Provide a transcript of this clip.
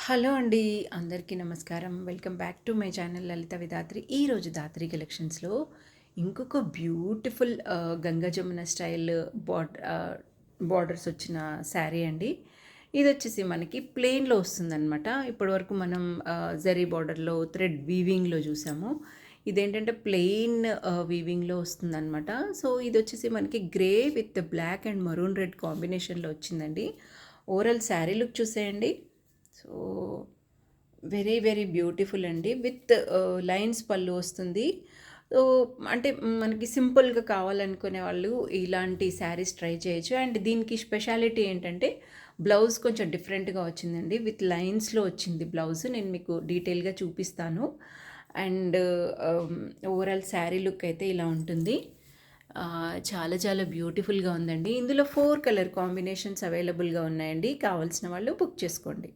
Hello అండి. అందరికీ నమస్కారం. Welcome back to my channel Lalitha Vidhatri. ఈరోజు దాత్రి కలెక్షన్స్‌లో ఇంకొక beautiful Ganga Jamuna style borders వచ్చిన శారీ అండి. ఇదొచ్చేసి మనకి ప్లెయిన్‌లో వస్తుందనమాట. ఇప్పటివరకు మనం జరీ బార్డర్‌లో థ్రెడ్ వీవింగ్‌లో చూసాము. ఇదేంటంటే ప్లెయిన్ వీవింగ్‌లో వస్తుందనమాట. సో, ఇదొచ్చేసి మనకి grey with black and maroon red కాంబినేషన్‌లో వచ్చిందండి. ఓవరాల్ శారీ లుక్ చూసేయండి. సో వెరీ వెరీ బ్యూటిఫుల్ అండి. విత్ లైన్స్ పళ్ళు వస్తుంది. సో అంటే మనకి సింపుల్గా కావాలనుకునే వాళ్ళు ఇలాంటి శారీస్ ట్రై చేయొచ్చు. అండ్ దీనికి స్పెషాలిటీ ఏంటంటే బ్లౌజ్ కొంచెం డిఫరెంట్గా వచ్చిందండి. విత్ లైన్స్లో వచ్చింది బ్లౌజ్. నేను మీకు డీటెయిల్గా చూపిస్తాను. అండ్ ఓవరాల్ శారీ లుక్ అయితే ఇలా ఉంటుంది. చాలా చాలా బ్యూటిఫుల్గా ఉందండి. ఇందులో 4 కలర్ కాంబినేషన్స్ అవైలబుల్గా ఉన్నాయండి. కావాల్సిన వాళ్ళు బుక్ చేసుకోండి.